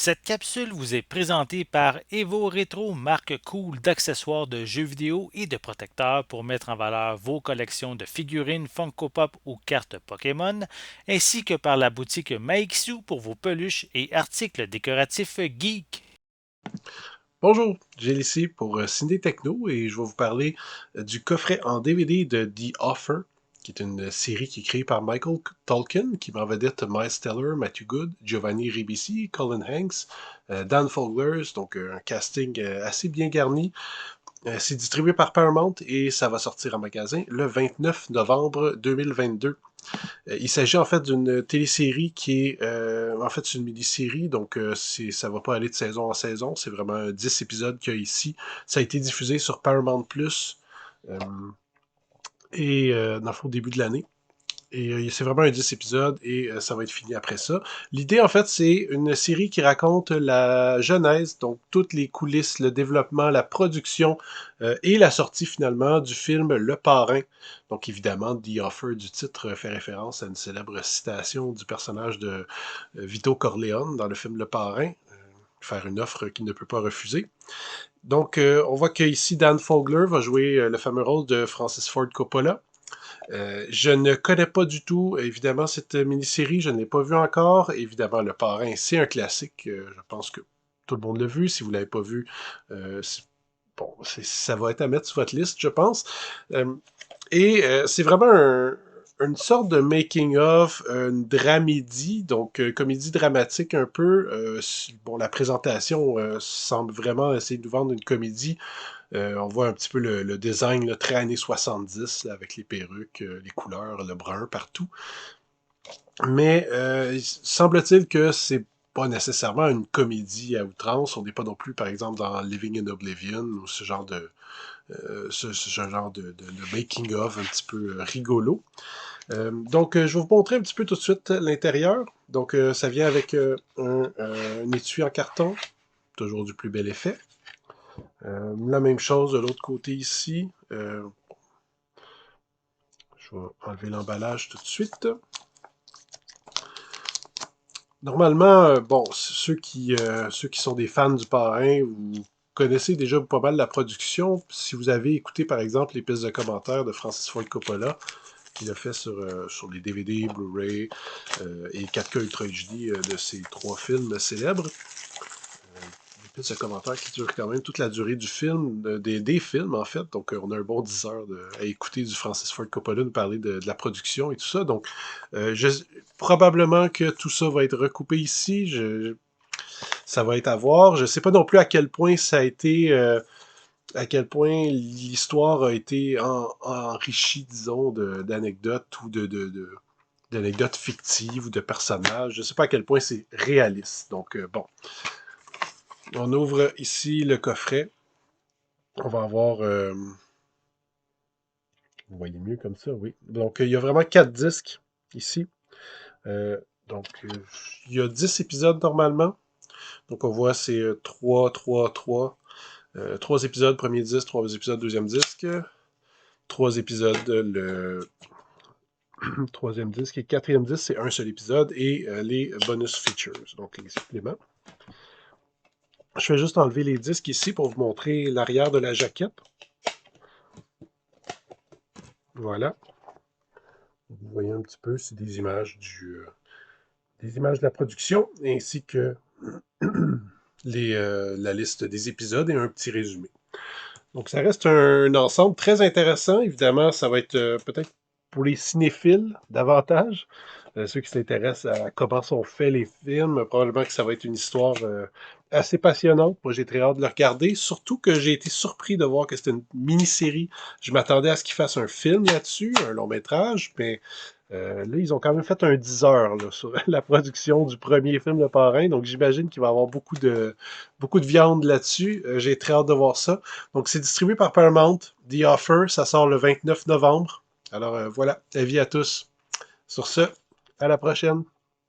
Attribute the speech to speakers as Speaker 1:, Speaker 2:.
Speaker 1: Cette capsule vous est présentée par Evo Retro, marque cool d'accessoires de jeux vidéo et de protecteurs pour mettre en valeur vos collections de figurines Funko Pop ou cartes Pokémon, ainsi que par la boutique Maixu pour vos peluches et articles décoratifs geek.
Speaker 2: Bonjour, Jill ici pour Ciné Techno et je vais vous parler du coffret en DVD de The Offer, qui est une série qui est créée par Michael Tolkien, qui met en vedette Miles Teller, Matthew Good, Giovanni Ribisi, Colin Hanks, Dan Foglers, donc un casting assez bien garni. C'est distribué par Paramount et ça va sortir en magasin le 29 novembre 2022. Il s'agit en fait d'une télésérie qui est en fait c'est une mini-série, donc ça va pas aller de saison en saison, c'est vraiment 10 épisodes qu'il y a ici. Ça a été diffusé sur Paramount Plus euh, et dans le fond, au début de l'année. Et c'est vraiment un 10 épisodes et ça va être fini après ça. L'idée, en fait, c'est une série qui raconte la genèse, donc toutes les coulisses, le développement, la production et la sortie finalement du film Le Parrain. Donc évidemment, The Offer du titre fait référence à une célèbre citation du personnage de Vito Corleone dans le film Le Parrain. Faire une offre qu'il ne peut pas refuser. Donc, on voit qu'ici, Dan Fogler va jouer le fameux rôle de Francis Ford Coppola. Je ne connais pas du tout, évidemment, cette mini-série. Je ne l'ai pas vue encore. Évidemment, Le Parrain, c'est un classique. Je pense que tout le monde l'a vu. Si vous ne l'avez pas vu, bon, ça va être à mettre sur votre liste, je pense. Euh, c'est vraiment une sorte de making-of, une dramédie, donc comédie dramatique un peu. Bon, la présentation semble vraiment essayer de nous vendre une comédie. On voit un petit peu le design là, très années 70, là, avec les perruques, les couleurs, le brun partout. Mais semble-t-il que c'est pas nécessairement une comédie à outrance. On n'est pas non plus, par exemple, dans Living in Oblivion ou ce genre ce genre de making-of un petit peu rigolo. Donc, je vais vous montrer un petit peu tout de suite l'intérieur. Donc, ça vient avec un étui en carton, toujours du plus bel effet. La même chose de l'autre côté ici. Je vais enlever l'emballage tout de suite. Normalement, bon, ceux qui sont des fans du parrain, vous connaissez déjà pas mal la production. Si vous avez écouté, par exemple, les pistes de commentaires de Francis Ford Coppola, qu'il a fait sur les DVD, Blu-ray et 4K Ultra HD de ses trois films célèbres, puis ce commentaire qui dure quand même toute la durée du film, des films en fait. Donc on a un bon 10 heures à écouter du Francis Ford Coppola nous parler de la production et tout ça. Donc probablement que tout ça va être recoupé ici. Ça va être à voir. Je ne sais pas non plus à quel point ça a été, à quel point l'histoire a été enrichie, disons, d'anecdotes ou d'anecdotes fictives ou de personnages. Je ne sais pas à quel point c'est réaliste. Donc bon, on ouvre ici le coffret. On va avoir. Vous voyez mieux comme ça, oui. Donc, il y a vraiment 4 disques ici. Euh, donc, il y a 10 épisodes normalement. Donc, on voit c'est 3, 3, 3. 3 épisodes, premier disque, 3 épisodes, deuxième disque. 3 épisodes, le troisième disque. Et quatrième disque, c'est un seul épisode. Et les bonus features, donc les suppléments. Je vais juste enlever les disques ici pour vous montrer l'arrière de la jaquette. Voilà. Vous voyez un petit peu, c'est des images de la production, ainsi que la liste des épisodes et un petit résumé. Donc ça reste un ensemble très intéressant. Évidemment, ça va être peut-être pour les cinéphiles davantage. Ceux qui s'intéressent à comment sont faits les films, probablement que ça va être une histoire assez passionnante. Moi, j'ai très hâte de le regarder. Surtout que j'ai été surpris de voir que c'était une mini-série. Je m'attendais à ce qu'ils fassent un film là-dessus, un long métrage, mais là, ils ont quand même fait un 10 heures là, sur la production du premier film Le Parrain. Donc, j'imagine qu'il va y avoir beaucoup de viande là-dessus. J'ai très hâte de voir ça. Donc, c'est distribué par Paramount. The Offer, ça sort le 29 novembre. Alors, voilà, avis à tous. Sur ce, à la prochaine.